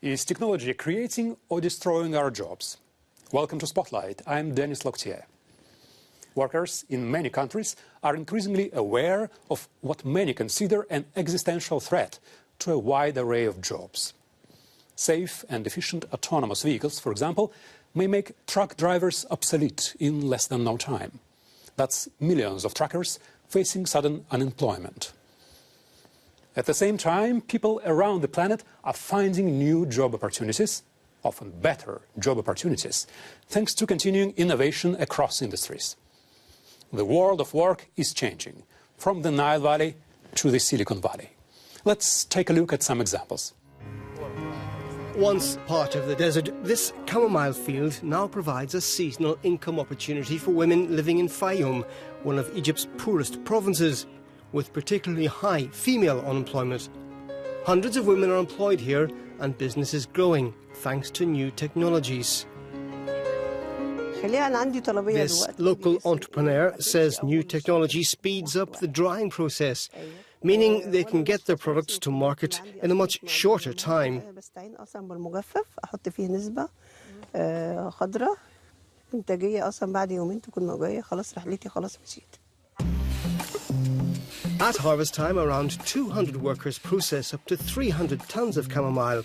Is technology creating or destroying our jobs? Welcome to Spotlight. I'm Denis Loctier. Workers in many countries are increasingly aware of what many consider an existential threat to a wide array of jobs. Safe and efficient autonomous vehicles, for example, may make truck drivers obsolete in less than no time. That's millions of truckers facing sudden unemployment. At the same time, people around the planet are finding new job opportunities, often better job opportunities, thanks to continuing innovation across industries. The world of work is changing, from the Nile Valley to the Silicon Valley. Let's take a look at some examples. Once part of the desert, this chamomile field now provides a seasonal income opportunity for women living in Fayoum, one of Egypt's poorest provinces, with particularly high female unemployment. Hundreds of women are employed here, and business is growing thanks to new technologies. This local entrepreneur says new technology speeds up the drying process, meaning they can get their products to market in a much shorter time. At harvest time, around 200 workers process up to 300 tons of chamomile.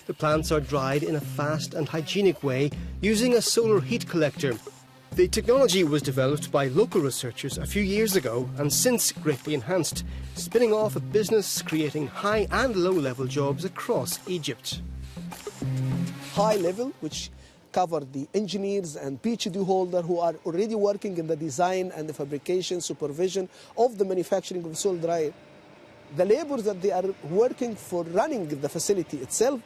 The plants are dried in a fast and hygienic way using a solar heat collector. The technology was developed by local researchers a few years ago and since greatly enhanced, spinning off a business creating high and low-level jobs across Egypt. High level, which cover the engineers and PhD holders who are already working in the design and the fabrication, supervision of the manufacturing of the soil dryer. The laborers that they are working for running the facility itself,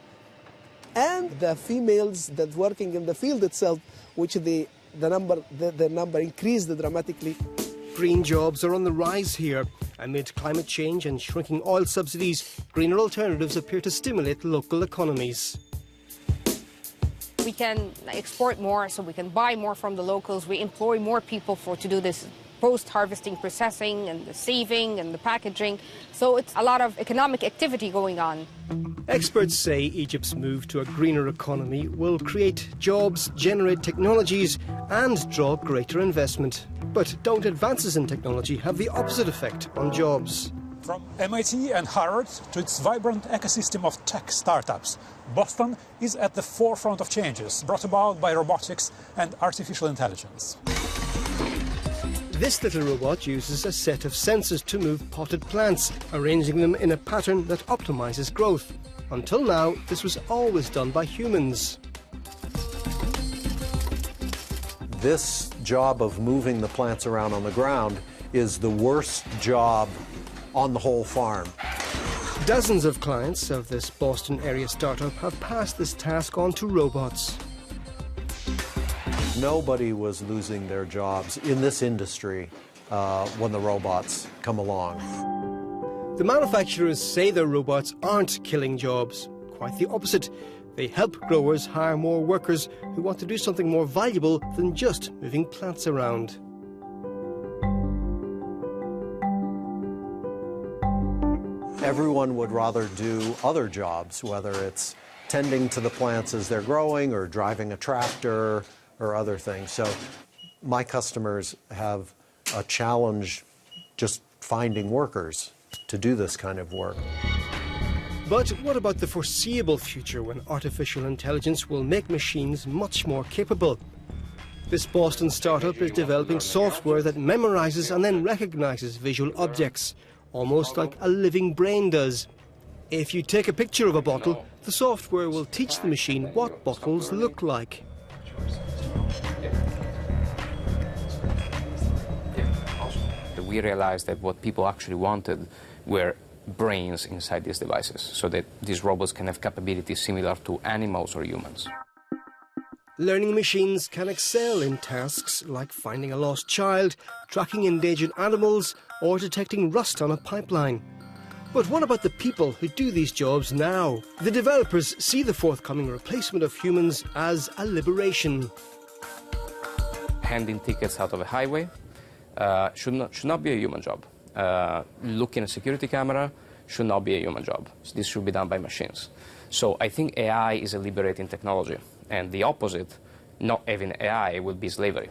and the females that working in the field itself, which the number increased dramatically. Green jobs are on the rise here. Amid climate change and shrinking oil subsidies, greener alternatives appear to stimulate local economies. We can export more, so we can buy more from the locals. We employ more people to do this post-harvesting processing and the saving and the packaging. So it's a lot of economic activity going on. Experts say Egypt's move to a greener economy will create jobs, generate technologies and draw greater investment. But don't advances in technology have the opposite effect on jobs? From MIT and Harvard to its vibrant ecosystem of tech startups, Boston is at the forefront of changes brought about by robotics and artificial intelligence. This little robot uses a set of sensors to move potted plants, arranging them in a pattern that optimizes growth. Until now, this was always done by humans. This job of moving the plants around on the ground is the worst job on the whole farm. Dozens of clients of this Boston area startup have passed this task on to robots. Nobody was losing their jobs in this industry when the robots come along. The manufacturers say their robots aren't killing jobs. Quite the opposite. They help growers hire more workers who want to do something more valuable than just moving plants around. Everyone would rather do other jobs, whether it's tending to the plants as they're growing or driving a tractor or other things. So my customers have a challenge just finding workers to do this kind of work. But what about the foreseeable future when artificial intelligence will make machines much more capable? This Boston startup is developing software that memorizes and then recognizes visual objects, almost like a living brain does. If you take a picture of a bottle, the software will teach the machine what bottles look like. We realized that what people actually wanted were brains inside these devices, so that these robots can have capabilities similar to animals or humans. Learning machines can excel in tasks like finding a lost child, tracking endangered animals, or detecting rust on a pipeline. But what about the people who do these jobs now? The developers see the forthcoming replacement of humans as a liberation. Handing tickets out of a highway should not be a human job. Looking at a security camera should not be a human job. This should be done by machines. So I think AI is a liberating technology, and the opposite, not having AI, would be slavery.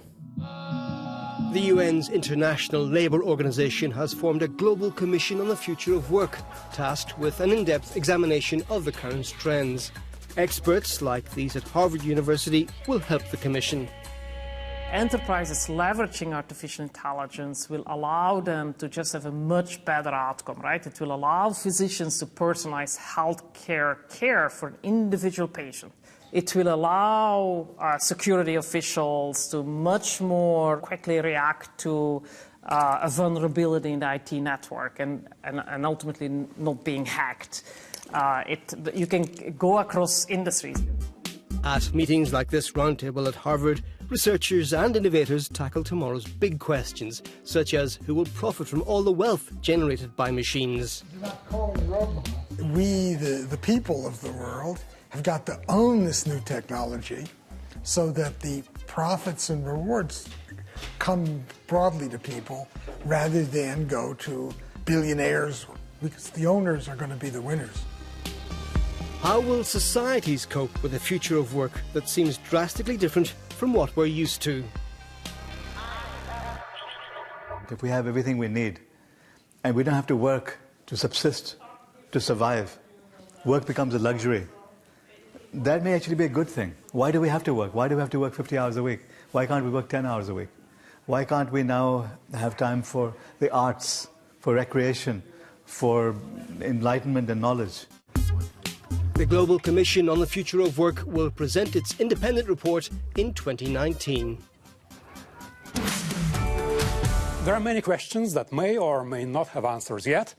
The UN's International Labour Organization has formed a global commission on the future of work, tasked with an in-depth examination of the current trends. Experts like these at Harvard University will help the commission. Enterprises leveraging artificial intelligence will allow them to just have a much better outcome, right? It will allow physicians to personalize healthcare care for an individual patient. It will allow security officials to much more quickly react to a vulnerability in the IT network and ultimately not being hacked. You can go across industries. At meetings like this roundtable at Harvard, researchers and innovators tackle tomorrow's big questions, such as who will profit from all the wealth generated by machines. We, the people of the world, have got to own this new technology so that the profits and rewards come broadly to people rather than go to billionaires, because the owners are going to be the winners. How will societies cope with a future of work that seems drastically different from what we're used to? If we have everything we need and we don't have to work to subsist, to survive, work becomes a luxury. That may actually be a good thing. Why do we have to work? Why do we have to work 50 hours a week? Why can't we work 10 hours a week? Why can't we now have time for the arts, for recreation, for enlightenment and knowledge? The Global Commission on the Future of Work will present its independent report in 2019. There are many questions that may or may not have answers yet.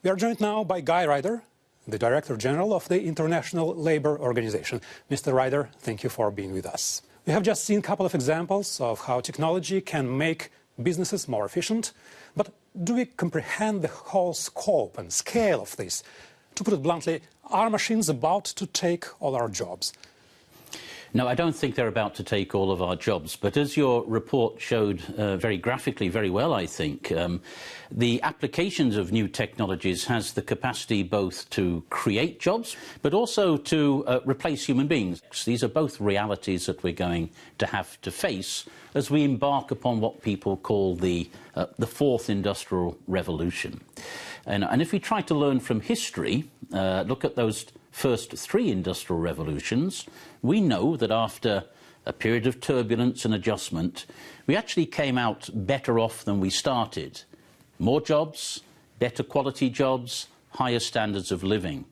We are joined now by Guy Ryder, the Director General of the International Labour Organization. Mr. Ryder, thank you for being with us. We have just seen a couple of examples of how technology can make businesses more efficient, but do we comprehend the whole scope and scale of this? To put it bluntly, are machines about to take all our jobs? No, I don't think they're about to take all of our jobs. But as your report showed very graphically, very well, I think, the applications of new technologies has the capacity both to create jobs, but also to replace human beings. These are both realities that we're going to have to face as we embark upon what people call the fourth industrial revolution. And if we try to learn from history, look at those first three industrial revolutions, we know that after a period of turbulence and adjustment, we actually came out better off than we started. More jobs, better quality jobs, higher standards of living.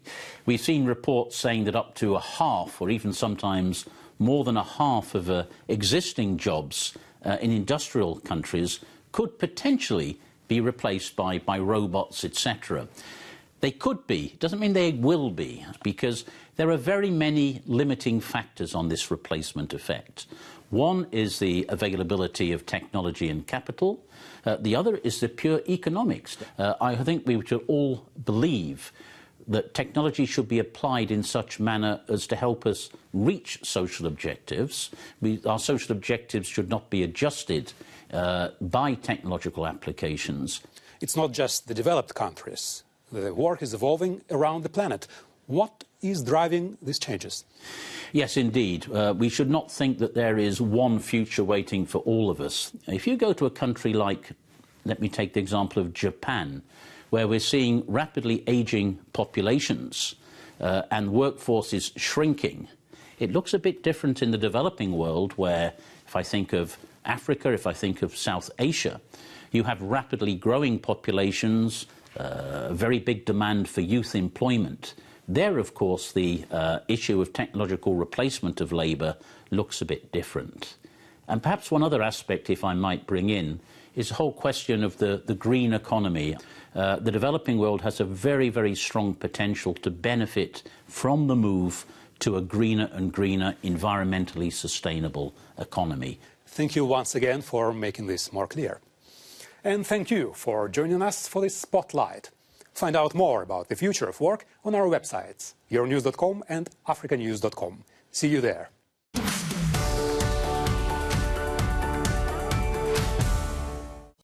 We've seen reports saying that up to a half, or even sometimes more than a half of existing jobs in industrial countries could potentially be replaced by robots, etc. They could be. It doesn't mean they will be, because there are very many limiting factors on this replacement effect. One is the availability of technology and capital. The other is the pure economics. I think we should all believe that technology should be applied in such manner as to help us reach social objectives. Our social objectives should not be adjusted by technological applications. It's not just the developed countries. The work is evolving around the planet. What is driving these changes? Yes, indeed. We should not think that there is one future waiting for all of us. If you go to a country like, let me take the example of Japan, where we're seeing rapidly aging populations and workforces shrinking, it looks a bit different in the developing world, where if I think of Africa, if I think of South Asia, you have rapidly growing populations, very big demand for youth employment. There, of course, the issue of technological replacement of labour looks a bit different. And perhaps one other aspect, if I might bring in, is the whole question of the green economy. The developing world has a very, very strong potential to benefit from the move to a greener and greener, environmentally sustainable economy. Thank you once again for making this more clear. And thank you for joining us for this spotlight. Find out more about the future of work on our websites, euronews.com and africanews.com. See you there.